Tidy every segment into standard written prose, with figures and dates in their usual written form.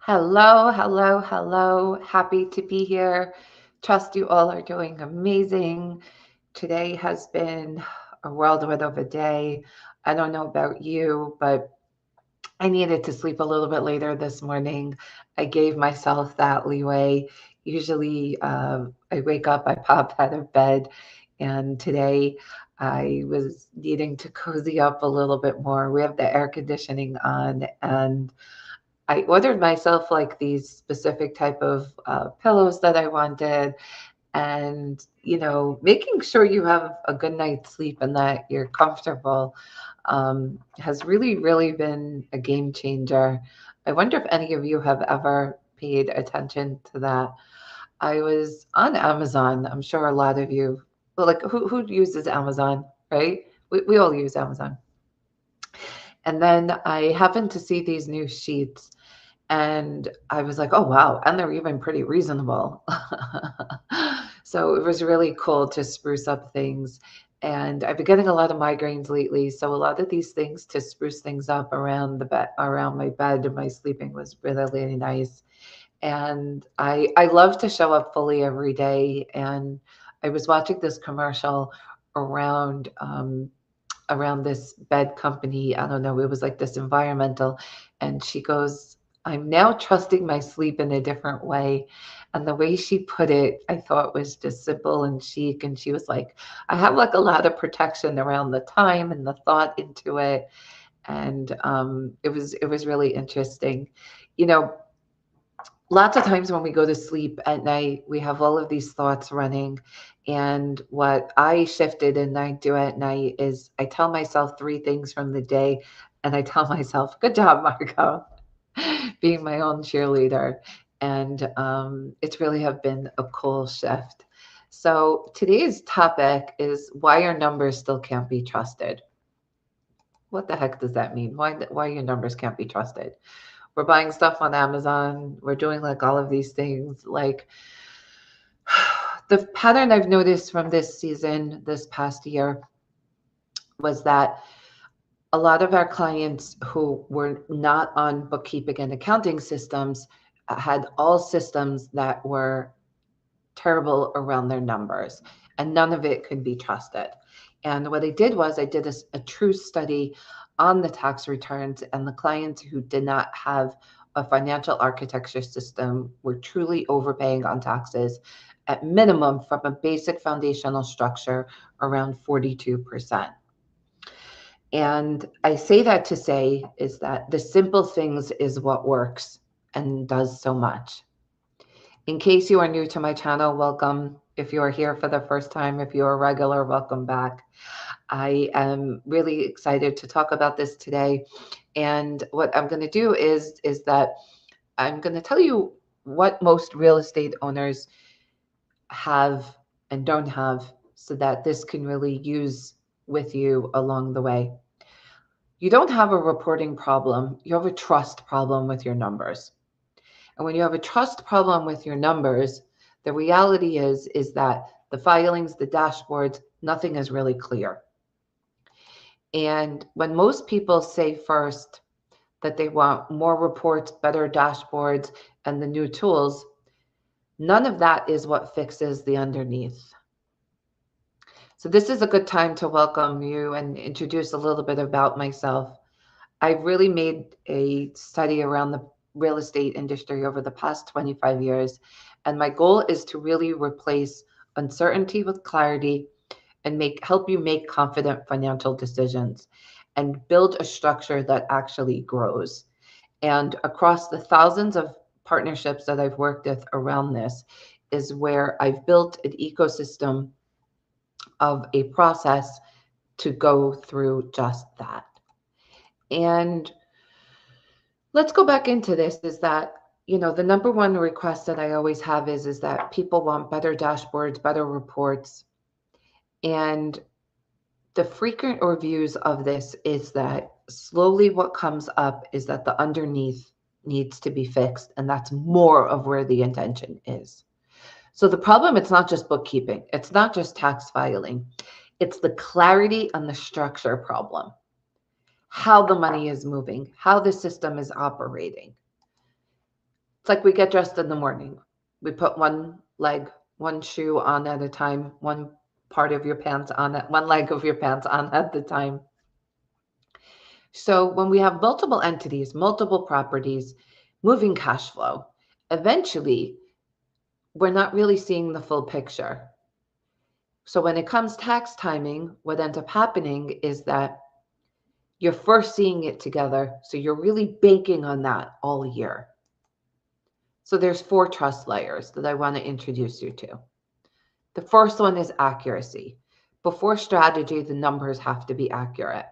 Hello, hello, hello. Happy to be here. Trust you all are doing amazing. Today has been a whirlwind of a day. I don't know about you, but I needed to sleep a little bit later this morning. I gave myself that leeway. Usually, I wake up, I pop out of bed, and today I was needing to cozy up a little bit more. We have the air conditioning on, and I ordered myself like these specific type of pillows that I wanted, and making sure you have a good night's sleep and that you're comfortable has really, really been a game changer. I wonder if any of you have ever paid attention to that. I was on Amazon. I'm sure a lot of you, well, like who uses Amazon, right? We all use Amazon. And then I happened to see these new sheets and I was like, oh, wow. And they're even pretty reasonable. So it was really cool to spruce up things. And I've been getting a lot of migraines lately. So a lot of these things to spruce things up around the bed, around my bed and my sleeping was really, really nice. And I love to show up fully every day. And I was watching this commercial around around this bed company. I don't know, it was like this environmental. And she goes, I'm now trusting my sleep in a different way. And the way she put it, I thought was just simple and chic. And she was like, I have like a lot of protection around the time and the thought into it. And it was really interesting. You know, lots of times when we go to sleep at night, we have all of these thoughts running. And what I shifted and I do at night is I tell myself three things from the day. And I tell myself, good job, Marco, being my own cheerleader. And it's really have been a cool shift. So today's topic is why your numbers still can't be trusted. What the heck does that mean? Why your numbers can't be trusted? We're buying stuff on Amazon. We're doing like all of these things. Like the pattern I've noticed from this season, this past year, was that a lot of our clients who were not on bookkeeping and accounting systems had all systems that were terrible around their numbers, and none of it could be trusted. And what I did was I did a true study on the tax returns, and the clients who did not have a financial architecture system were truly overpaying on taxes at minimum from a basic foundational structure around 42%. And I say that to say is that the simple things is what works and does so much. In case you are new to my channel, welcome. If you are here for the first time, if you're a regular, welcome back. I am really excited to talk about this today. And what I'm going to do is that I'm going to tell you what most real estate owners have and don't have so that this can really use with you along the way. You don't have a reporting problem, you have a trust problem with your numbers. And when you have a trust problem with your numbers, the reality is that the filings, the dashboards, nothing is really clear. And when most people say first that they want more reports, better dashboards, and the new tools, none of that is what fixes the underneath. So this is a good time to welcome you and introduce a little bit about myself. I've really made a study around the real estate industry over the past 25 years, and my goal is to really replace uncertainty with clarity and help you make confident financial decisions and build a structure that actually grows. And across the thousands of partnerships that I've worked with around this is where I've built an ecosystem of a process to go through just that. And let's go back into this is that, the number one request that I always have is that people want better dashboards, better reports. And the frequent reviews of this is that slowly what comes up is that the underneath needs to be fixed. And that's more of where the intention is. So the problem, it's not just bookkeeping. It's not just tax filing. It's the clarity and the structure problem. How the money is moving, how the system is operating. It's like we get dressed in the morning. We put one leg, one shoe on at a time, one part of your pants on at one leg of your pants on at the time. So when we have multiple entities, multiple properties, moving cash flow, eventually we're not really seeing the full picture. So when it comes tax timing, what ends up happening is that you're first seeing it together. So you're really banking on that all year. So there's 4 trust layers that I want to introduce you to. The first one is accuracy. Before strategy, the numbers have to be accurate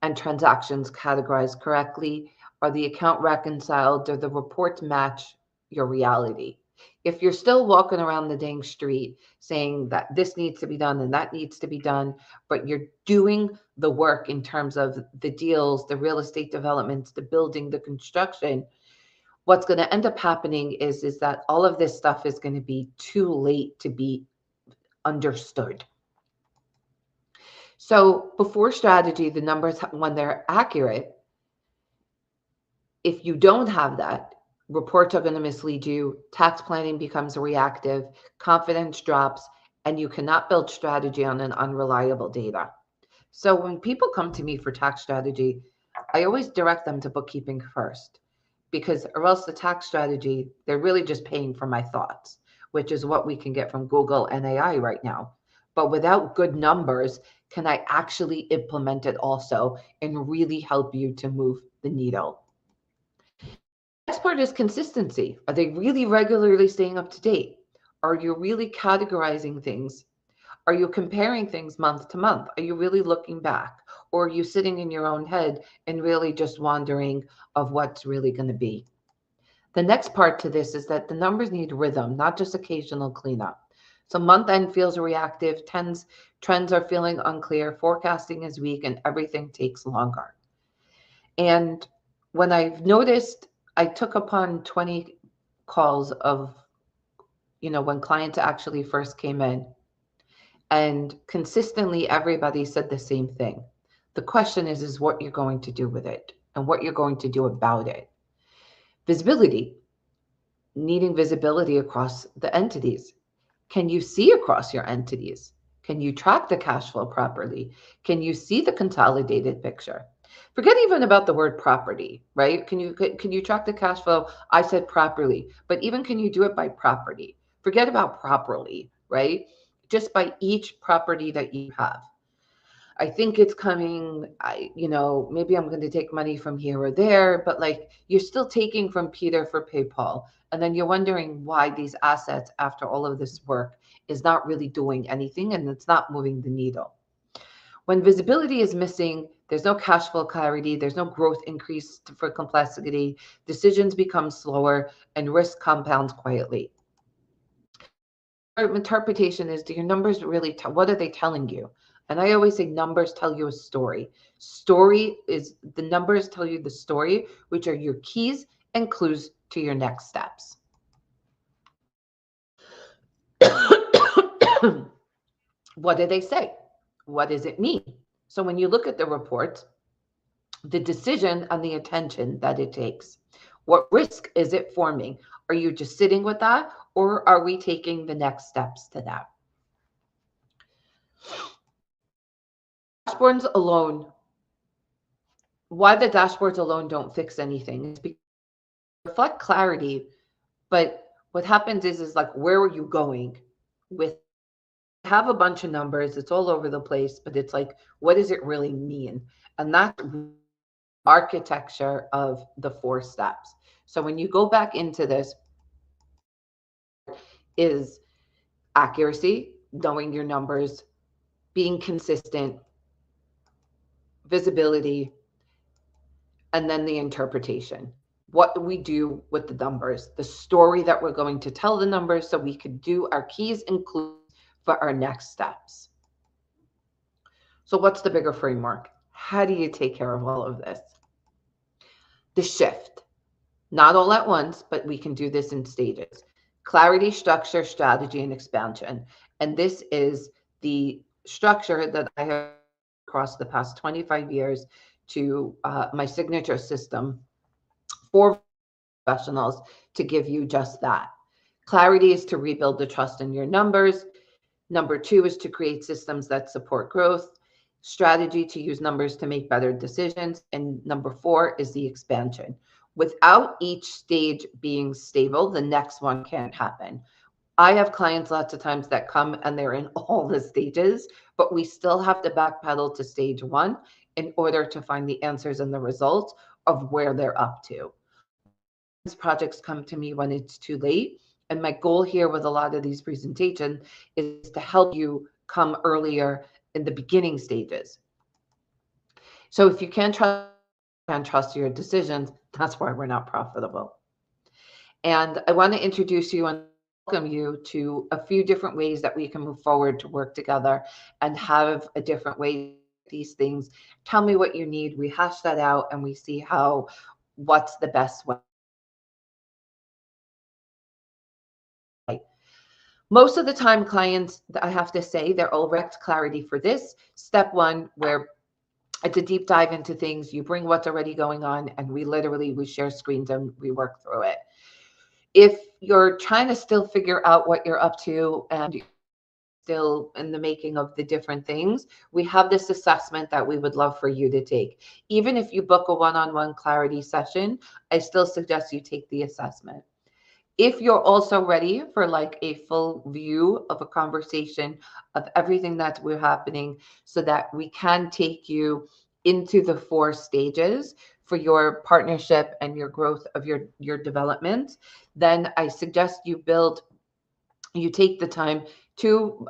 and transactions categorized correctly. Are the account reconciled? Do the reports match your reality? If you're still walking around the dang street saying that this needs to be done and that needs to be done, but you're doing the work in terms of the deals, the real estate developments, the building, the construction, what's going to end up happening is that all of this stuff is going to be too late to be understood. So before strategy, the numbers, when they're accurate, if you don't have that, reports are going to mislead you, tax planning becomes reactive, confidence drops, and you cannot build strategy on an unreliable data. So when people come to me for tax strategy, I always direct them to bookkeeping first, because or else the tax strategy, they're really just paying for my thoughts, which is what we can get from Google and AI right now. But without good numbers, can I actually implement it also and really help you to move the needle? Next part is consistency. Are they really regularly staying up to date? Are you really categorizing things? Are you comparing things month to month? Are you really looking back? Or are you sitting in your own head and really just wondering of what's really going to be? The next part to this is that the numbers need rhythm, not just occasional cleanup. So month end feels reactive, trends are feeling unclear, forecasting is weak, and everything takes longer. And when I've noticed, I took upon 20 calls of, when clients actually first came in, and consistently everybody said the same thing. The question is what you're going to do with it and what you're going to do about it. Visibility, needing visibility across the entities. Can you see across your entities? Can you track the cash flow properly? Can you see the consolidated picture? Forget even about the word property, right? Can you track the cash flow? I said properly, but even can you do it by property? Forget about properly, right? Just by each property that you have. I think it's coming, maybe I'm going to take money from here or there, but like you're still taking from Peter for PayPal. And then you're wondering why these assets, after all of this work, is not really doing anything and it's not moving the needle. When visibility is missing, there's no cash flow clarity, there's no growth increase for complexity, decisions become slower, and risk compounds quietly. Our interpretation is, do your numbers really tell, what are they telling you? And I always say numbers tell you a story. Story is the numbers tell you the story, which are your keys and clues to your next steps. What do they say? What does it mean? So when you look at the report, the decision and the attention that it takes, what risk is it forming? Are you just sitting with that, or are we taking the next steps to that? Dashboards alone, why the dashboards alone don't fix anything is because they reflect clarity, but what happens is like, where are you going with, have a bunch of numbers, it's all over the place, but it's like, what does it really mean? And that's architecture of the 4 steps. So when you go back into this, is accuracy, knowing your numbers, being consistent, visibility, and then the interpretation. What do we do with the numbers? The story that we're going to tell the numbers so we could do our keys and clues for our next steps. So what's the bigger framework? How do you take care of all of this? The shift, not all at once, but we can do this in stages. Clarity, structure, strategy, and expansion. And this is the structure that I have across the past 25 years to my signature system for professionals to give you just that. Clarity is to rebuild the trust in your numbers. Number two is to create systems that support growth. Strategy to use numbers to make better decisions. And number four is the expansion. Without each stage being stable, the next one can't happen. I have clients lots of times that come and they're in all the stages, but we still have to backpedal to stage one in order to find the answers and the results of where they're up to. Oftentimes, projects come to me when it's too late. And my goal here with a lot of these presentations is to help you come earlier in the beginning stages. So if you can't trust your decisions, that's why we're not profitable. And I want to introduce you and welcome you to a few different ways that we can move forward to work together and have a different way these things. Tell me what you need. We hash that out and we see what's the best way. Most of the time, clients, I have to say, they're all direct clarity for this. Step one, where it's a deep dive into things. You bring what's already going on, and we share screens and we work through it. If you're trying to still figure out what you're up to and you're still in the making of the different things, we have this assessment that we would love for you to take. Even if you book a one-on-one clarity session, I still suggest you take the assessment. If you're also ready for like a full view of a conversation of everything that's happening so that we can take you into the four stages for your partnership and your growth of your development, then I suggest you take the time to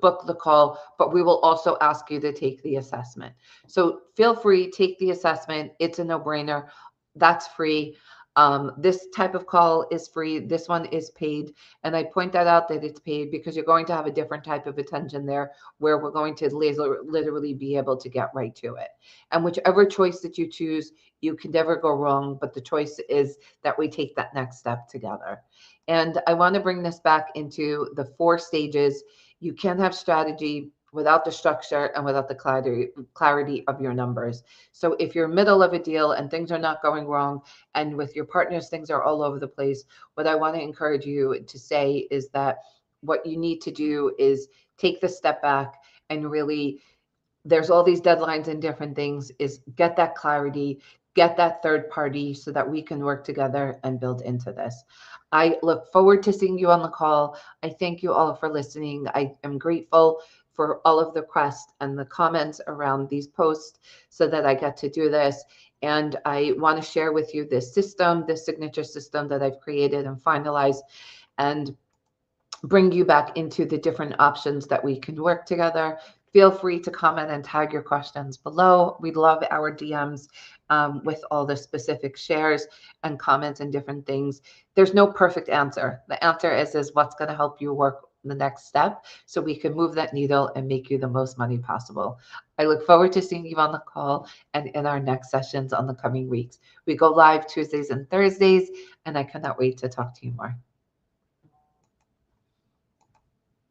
book the call, but we will also ask you to take the assessment. So feel free, take the assessment. It's a no-brainer. That's free. This type of call is free. This one is paid. And I point that out that it's paid because you're going to have a different type of attention there where we're going to literally be able to get right to it. And whichever choice that you choose, you can never go wrong. But the choice is that we take that next step together. And I want to bring this back into the four stages. You can't have strategy without the structure and without the clarity of your numbers. So if you're middle of a deal and things are not going wrong, and with your partners, things are all over the place, what I want to encourage you to say is that what you need to do is take the step back and really, there's all these deadlines and different things, is get that clarity, get that third party so that we can work together and build into this. I look forward to seeing you on the call. I thank you all for listening. I am grateful for all of the requests and the comments around these posts so that I get to do this. And I want to share with you this system, this signature system that I've created and finalized, and bring you back into the different options that we can work together. Feel free to comment and tag your questions below. We love our DMs with all the specific shares and comments and different things. There's no perfect answer. The answer is what's going to help you work the next step so we can move that needle and make you the most money possible. I look forward to seeing you on the call and in our next sessions on the coming weeks. We go live Tuesdays and Thursdays, and I cannot wait to talk to you more.